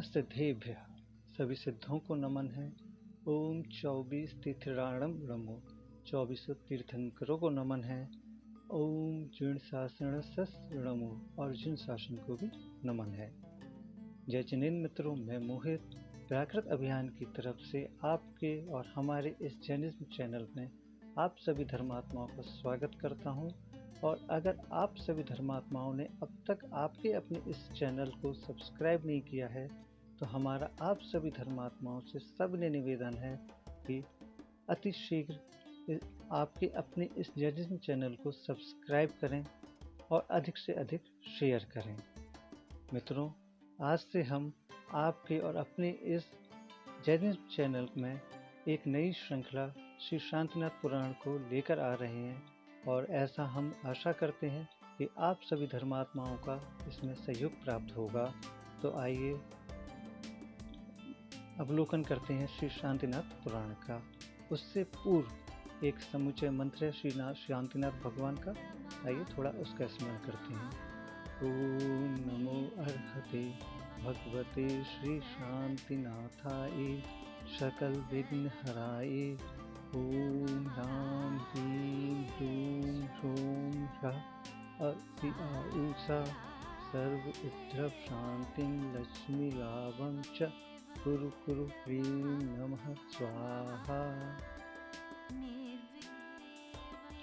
सिद्धेभ्य, सभी सिद्धों को नमन है। ओम 24 तीर्थराणम नमो, 24 तीर्थंकरों को नमन है। ओम जीर्ण शासन नमो, अर्जुन शासन को भी नमन है। जय जिनेन्द्र मित्रों, मैं मोहित व्याकृत अभियान की तरफ से आपके और हमारे इस जैनिज्म चैनल में आप सभी धर्मात्माओं का स्वागत करता हूं। और अगर आप सभी धर्मात्माओं ने अब तक आपके अपने इस चैनल को सब्सक्राइब नहीं किया है तो हमारा आप सभी धर्मात्माओं से सबने निवेदन है कि अति शीघ्र आपके अपने इस जैनिज्म चैनल को सब्सक्राइब करें और अधिक से अधिक शेयर करें। मित्रों, आज से हम आपके और अपने इस जैनिज्म चैनल में एक नई श्रृंखला श्री शांतिनाथ पुराण को लेकर आ रहे हैं और ऐसा हम आशा करते हैं कि आप सभी धर्मात्माओं का इसमें सहयोग प्राप्त होगा। तो आइए अवलोकन करते हैं श्री शांतिनाथ पुराण का। उससे पूर्व एक समुच्चय मंत्र है श्री शांतिनाथ भगवान का, आइए थोड़ा उसका स्मरण करते हैं। ओम नमो अर्हते भगवते श्री शांतिनाथाय सकल विघ्न हराय। ओम राम ह्रीं ह्रूं ह्रूं ह्रः सर्व उपद्रव शांतिं लक्ष्मी लाभं च कुरु कुरु ह्रीं नमः स्वाहा।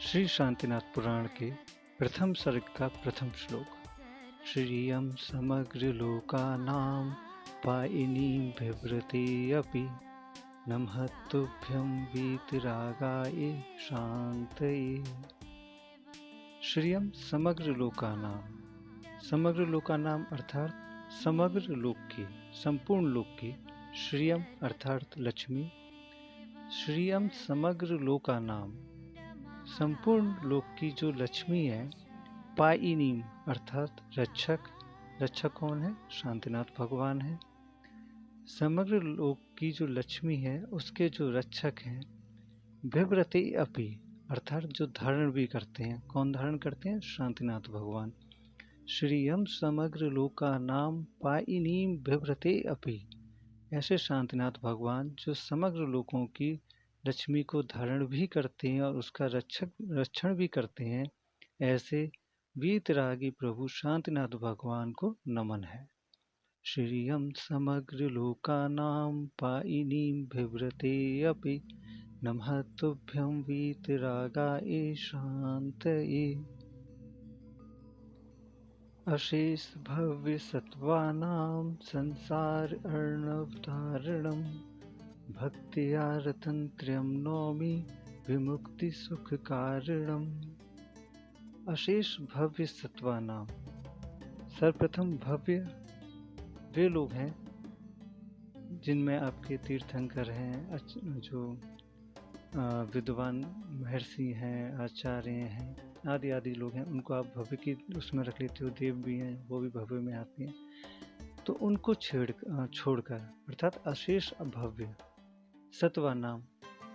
श्री शांतिनाथ पुराण के प्रथम सर्ग का प्रथम श्लोक। श्रियं समग्र लोकानां पायिनीं बिभ्रते अपि नमः तुभ्यं वीतरागाय शांतये। श्रियं समग्र लोकानां, समग्र लोकानां अर्थात समग्र लोक की, संपूर्ण लोक की। श्रियं अर्थात लक्ष्मी। श्रियं समग्र लोकानां, संपूर्ण लोक की जो लक्ष्मी है। पायिनीं अर्थात रक्षक। रक्षक कौन है? शांतिनाथ भगवान है। समग्र लोक की जो लक्ष्मी है उसके जो रक्षक हैं। बिभ्रते अपि अर्थात जो धारण भी करते हैं। कौन धारण करते हैं? शांतिनाथ भगवान। श्रियं समग्र लोकानां पायिनीं बिभ्रते अपि, ऐसे शांतिनाथ भगवान जो समग्र लोकों की लक्ष्मी को धारण भी करते हैं और उसका रक्षण भी करते हैं, ऐसे वीतरागी प्रभु शांतिनाथ भगवान को नमन है। श्रियं समग्र लोकानां पायिनीं बिभ्रते अपि नमः तुभ्यं वीतरागाय शांतये। अशेष भव्य सत्त्वानां संसार अर्णवतारणं भक्त्या रतन्त्र्यं नौमि विमुक्ति सुख कारणम्। अशेष भव्य सत्त्वानां, सर्वप्रथम भव्य वे लोग हैं जिनमें आपके तीर्थंकर हैं, जो विद्वान महर्षि हैं, आचार्य हैं, आदि आदि लोग हैं। उनको आप भव्य की उसमें रख लेते हो। देव भी हैं, वो भी भव्य में आते हैं। तो उनको छोड़कर अर्थात अशेष भव्य सत्त्वानाम,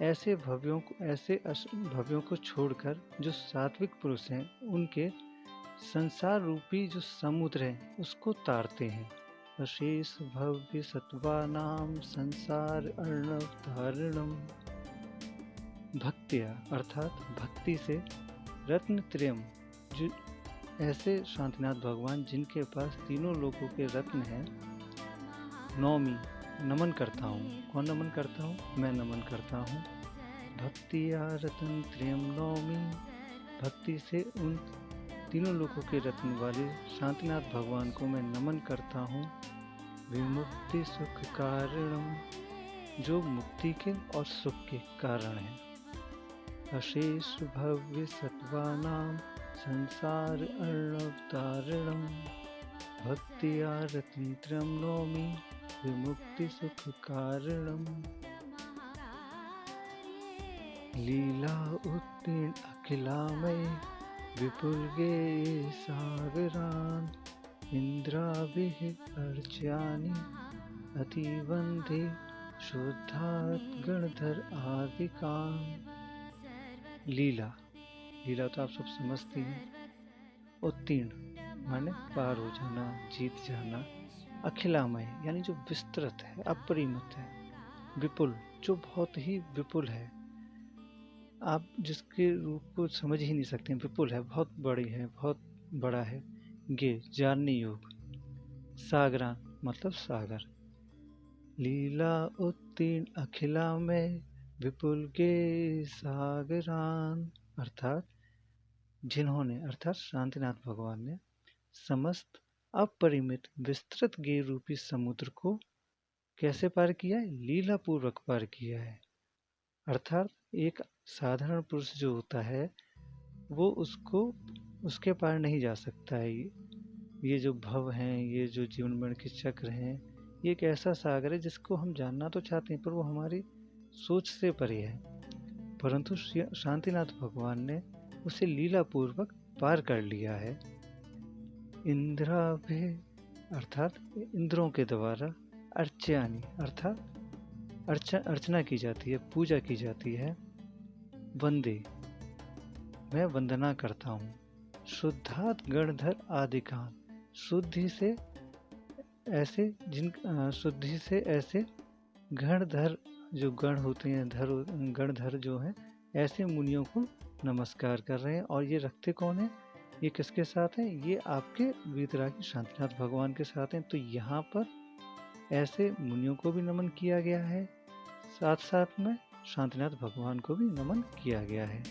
ऐसे भव्यों को छोड़कर जो सात्विक पुरुष हैं, उनके संसार रूपी जो समुद्र है उसको तारते हैं। अशेष भव्य सत्त्वानां संसार अर्णवतारणं भक्त्या अर्थात भक्ति से रत्नत्रयम्, जो ऐसे शांतिनाथ भगवान जिनके पास तीनों लोकों के रत्न हैं, नौमी नमन करता हूँ। कौन नमन करता हूँ? मैं नमन करता हूँ। भक्त्या रत्नत्रयम् नौमि, भक्ति से उन तीनों लोकों के रत्न वाले शांतिनाथ भगवान को मैं नमन करता हूँ। विमुक्ति सुख कारणम, जो मुक्ति के और सुख के कारण हैं। अशेष भव्य सत्त्वानां संसार अर्णवतारणं भक्त्या रत्नत्रयम् नौमि विमुक्ति सुख कारणम्। लीला उत्तीर्ण अखिलामय विपुलगे सागरान् इंद्राभिः अर्च्यानि अतिवंदे शुद्धात् गणधर आदिकान्। लीला, लीला तो आप सब समझते हैं। उत्तीर्ण माने पार हो जाना, जीत जाना। अखिलामय यानी जो विस्तृत है, अपरिमित है। विपुल जो बहुत ही विपुल है, आप जिसके रूप को समझ ही नहीं सकते। विपुल है, बहुत बड़ी है, बहुत बड़ा है। गे जानने योग्य। सागरान मतलब सागर। लीला उत्तीर्ण अखिला में विपुल के सागरान, अर्थात जिन्होंने, अर्थात शांतिनाथ भगवान ने समस्त अपरिमित विस्तृत गे रूपी समुद्र को कैसे पार किया है? लीला पूर्वक पार किया है। अर्थात एक साधारण पुरुष जो होता है वो उसके पार नहीं जा सकता है। ये जो भव हैं, ये जो जीवन मरण के चक्र हैं, ये एक ऐसा सागर है जिसको हम जानना तो चाहते हैं पर वो हमारी सोच से परे है। परंतु शांतिनाथ भगवान ने उसे लीला पूर्वक पार कर लिया है। इंद्राभे अर्थात इंद्रों के द्वारा, अर्च्यानि अर्थात अर्चना की जाती है, पूजा की जाती है। वंदे मैं वंदना करता हूँ। शुद्धात् गणधर आदिकान शुद्धि से ऐसे गणधर जो गण होते हैं, गणधर जो हैं, ऐसे मुनियों को नमस्कार कर रहे हैं। और ये रखते कौन है? ये किसके साथ हैं? ये आपके वीतरागी शांतिनाथ भगवान के साथ हैं। तो यहाँ पर ऐसे मुनियों को भी नमन किया गया है, साथ साथ में शांतिनाथ भगवान को भी नमन किया गया है।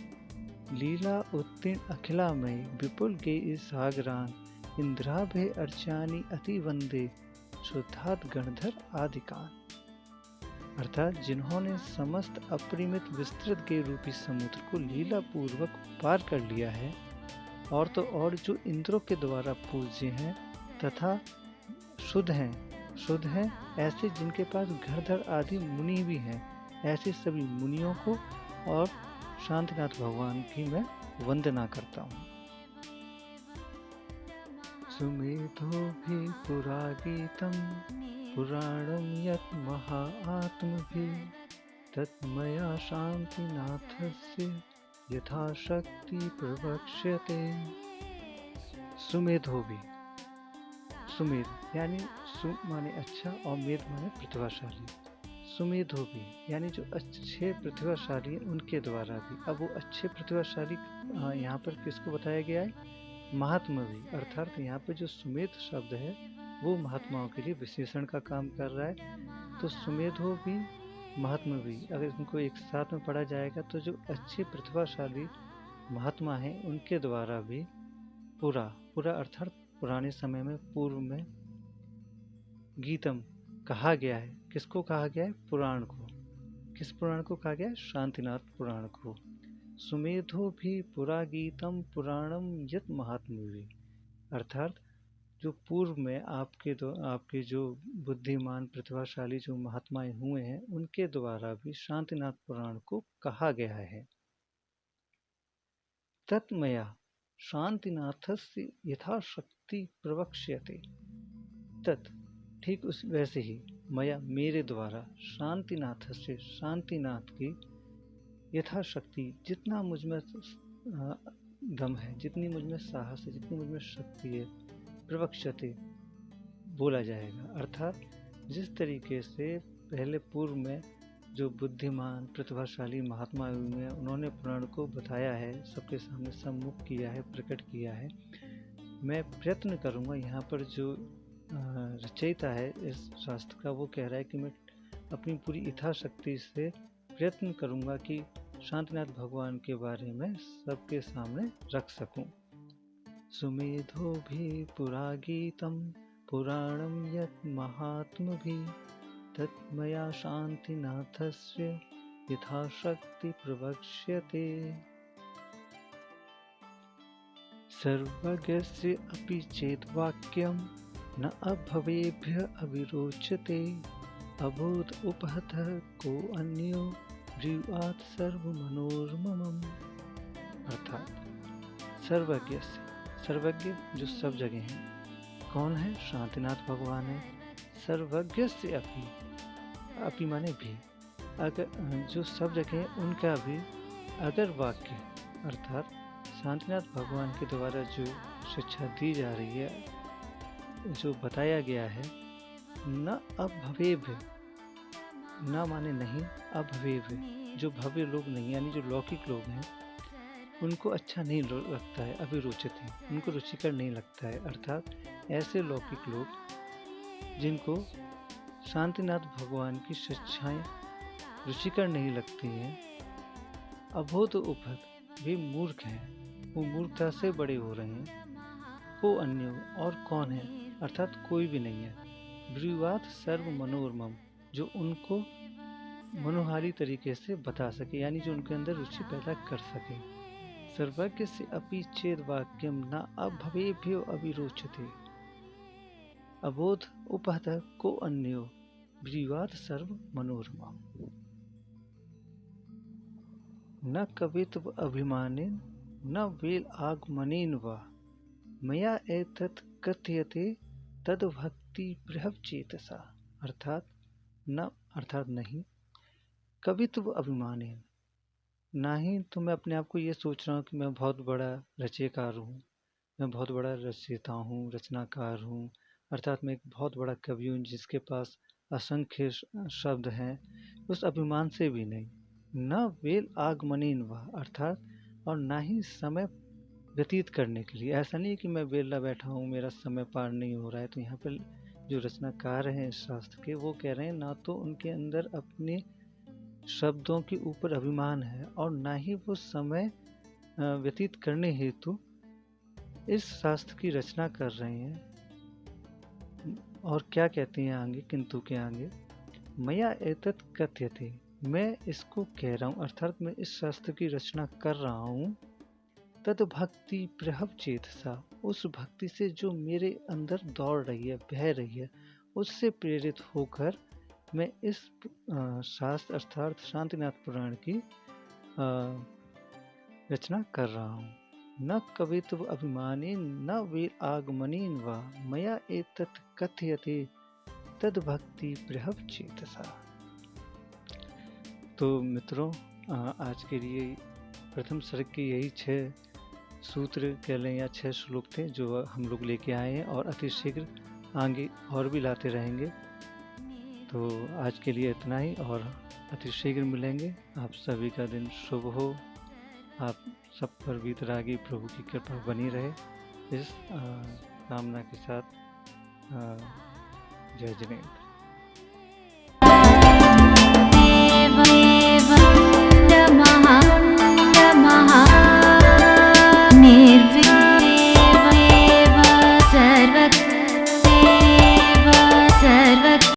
लीला उत्तीर्ण अखिलामय विपुल के सागरान इंद्राभे अर्चानी अति वंदे शुद्धात् गणधर आदिकान, अर्थात जिन्होंने समस्त अपरिमित विस्तृत के रूपी समुद्र को लीला पूर्वक पार कर लिया है, और तो और जो इंद्रों के द्वारा पूज्य हैं तथा शुद्ध हैं ऐसे जिनके पास घरधर आदि मुनि भी हैं, ऐसे सभी मुनियों को और शांतिनाथ भगवान की मैं वंदना करता हूँ। सुमेधो भी पुरागीतम पुराणम यत् महाआत्मभि तन्मया शांतिनाथस्य यथाशक्ति प्रवक्ष्यते। सुमेधो भी, सुमेध यानी सु माने अच्छा और मेध माने प्रतिभाशाली। सुमेधो भी यानी जो अच्छे प्रतिभाशाली हैं उनके द्वारा भी। अब वो अच्छे प्रतिभाशाली यहाँ पर किसको बताया गया है? महात्मा भी, अर्थात यहाँ पर जो सुमेध शब्द है वो महात्माओं के लिए विशेषण का काम कर रहा है। तो सुमेधो भी महात्मा भी अगर इनको एक साथ में पढ़ा जाएगा तो जो अच्छे प्रतिभाशाली महात्मा हैं उनके द्वारा भी पूरा अर्थात पुराने समय में, पूर्व में गीतम कहा गया है। किसको कहा गया है? पुराण को। किस पुराण को कहा गया है? शांतिनाथ पुराण को। सुमेधो भी पुरा गीतम पुराणम यत् महात्म्यि, अर्थात जो पूर्व में आपके जो बुद्धिमान प्रतिभाशाली जो महात्माएं हुए हैं उनके द्वारा भी शांतिनाथ पुराण को कहा गया है। तत्मया शांतिनाथस्य यथाशक्ति प्रवक्ष्यते। तत् ठीक उस वैसे ही मया मेरे द्वारा शांतिनाथस्य शांतिनाथ की यथाशक्ति जितना मुझमें दम है, जितनी मुझमें साहस है, जितनी मुझमें शक्ति है, प्रवक्ष्यते बोला जाएगा। अर्थात जिस तरीके से पहले पूर्व में जो बुद्धिमान प्रतिभाशाली महात्मा हुए हैं उन्होंने पुराण को बताया है, सबके सामने सम्मुख किया है, प्रकट किया है, मैं प्रयत्न करूँगा। यहाँ पर जो रचयिता है इस शास्त्र का वो कह रहा है कि मैं अपनी पूरी यथाशक्ति से प्रयत्न करूँगा कि शांतिनाथ भगवान के बारे में सबके सामने रख सकूं। सुमेधो भी पुरागीतम पुराणम यत् महात्मभि तन्मया शांतिनाथस्य यथाशक्ति प्रवक्ष्यते। सर्वज्ञस्य अपि चेत् वाक्यं न अभवेभ्य अविरोचते अबोध उपहतः को अन्यो ब्रुवात् सर्वमनोरमम्, अर्थात सर्वज्ञ जो सब जगह हैं, कौन है? शांतिनाथ भगवान है। सर्वज्ञ से अपि माने भी, अगर जो सब जगह है उनका भी अगर वाक्य, अर्थात शांतिनाथ भगवान के द्वारा जो शिक्षा दी जा रही है, जो बताया गया है, न अभवेभ, न माने नहीं, अभवेभ जो भव्य लोग नहीं, यानी जो लौकिक लोग हैं उनको अच्छा नहीं लगता है, अभिरुचित है, उनको रुचिकर नहीं लगता है। अर्थात ऐसे लौकिक लोग जिनको शांतिनाथ भगवान की शिक्षाएं रुचिकर नहीं लगती हैं, अबोध उपहत वे मूर्ख हैं, वो मूर्खता से बड़े हो रहे हैं। वो अन्य और कौन है, अर्थात कोई भी नहीं है। ब्रुवात सर्व मनोरमम जो उनको मनोहारी तरीके से बता सके, यानी जो उनके अंदर रुचि पैदा कर सके। सर्वज्ञ से अपि चेद वाक्यम न अभवेभ्यो अभिरोचते, अबोध उपहत को अन्यो ब्रुवात सर्व मनोरमम। न कवित्व अभिमानेन न वेल आगमनेन वा मया एतत् कथ्यते तद भक्ति बृहत् चेतसा। अर्थात न, अर्थात नहीं, कवित्व अभिमानेन, ना ही तो मैं अपने आप को ये सोच रहा हूँ कि मैं बहुत बड़ा रचयिकार हूँ, मैं बहुत बड़ा रचयिता हूँ, रचनाकार हूँ, अर्थात मैं एक बहुत बड़ा कवि हूँ जिसके पास असंख्य शब्द हैं, उस अभिमान से भी नहीं। न वेल आगमनेन वा, अर्थात और ना ही समय व्यतीत करने के लिए, ऐसा नहीं कि मैं वेला बैठा हूँ, मेरा समय पार नहीं हो रहा है। तो यहाँ पर जो रचनाकार हैं इस शास्त्र के, वो कह रहे हैं ना तो उनके अंदर अपने शब्दों के ऊपर अभिमान है और ना ही वो समय व्यतीत करने हेतु इस शास्त्र की रचना कर रहे हैं। और क्या कहते हैं आगे, किंतु के आगे, मया एतत् कथ्यते, मैं इसको कह रहा हूँ, अर्थात मैं इस शास्त्र की रचना कर रहा हूँ। तद भक्ति बृहत् चेतसा, उस भक्ति से जो मेरे अंदर दौड़ रही है, बह रही है, उससे प्रेरित होकर मैं इस शास्त्र अर्थात शांतिनाथ पुराण की रचना कर रहा हूँ। न कवित्व अभिमानेन न वे आगमनेन वा मया एतत् कथ्यते तद भक्ति बृहत् चेतसा। तो मित्रों, आज के लिए प्रथम सर्ग के यही 6 सूत्र कह लें या 6 श्लोक थे जो हम लोग लेके आए हैं, और अति शीघ्र आगे और भी लाते रहेंगे। तो आज के लिए इतना ही, और अति शीघ्र मिलेंगे। आप सभी का दिन शुभ हो, आप सब पर वीतरागी प्रभु की कृपा बनी रहे, इस कामना के साथ जय जिनेन्द्र।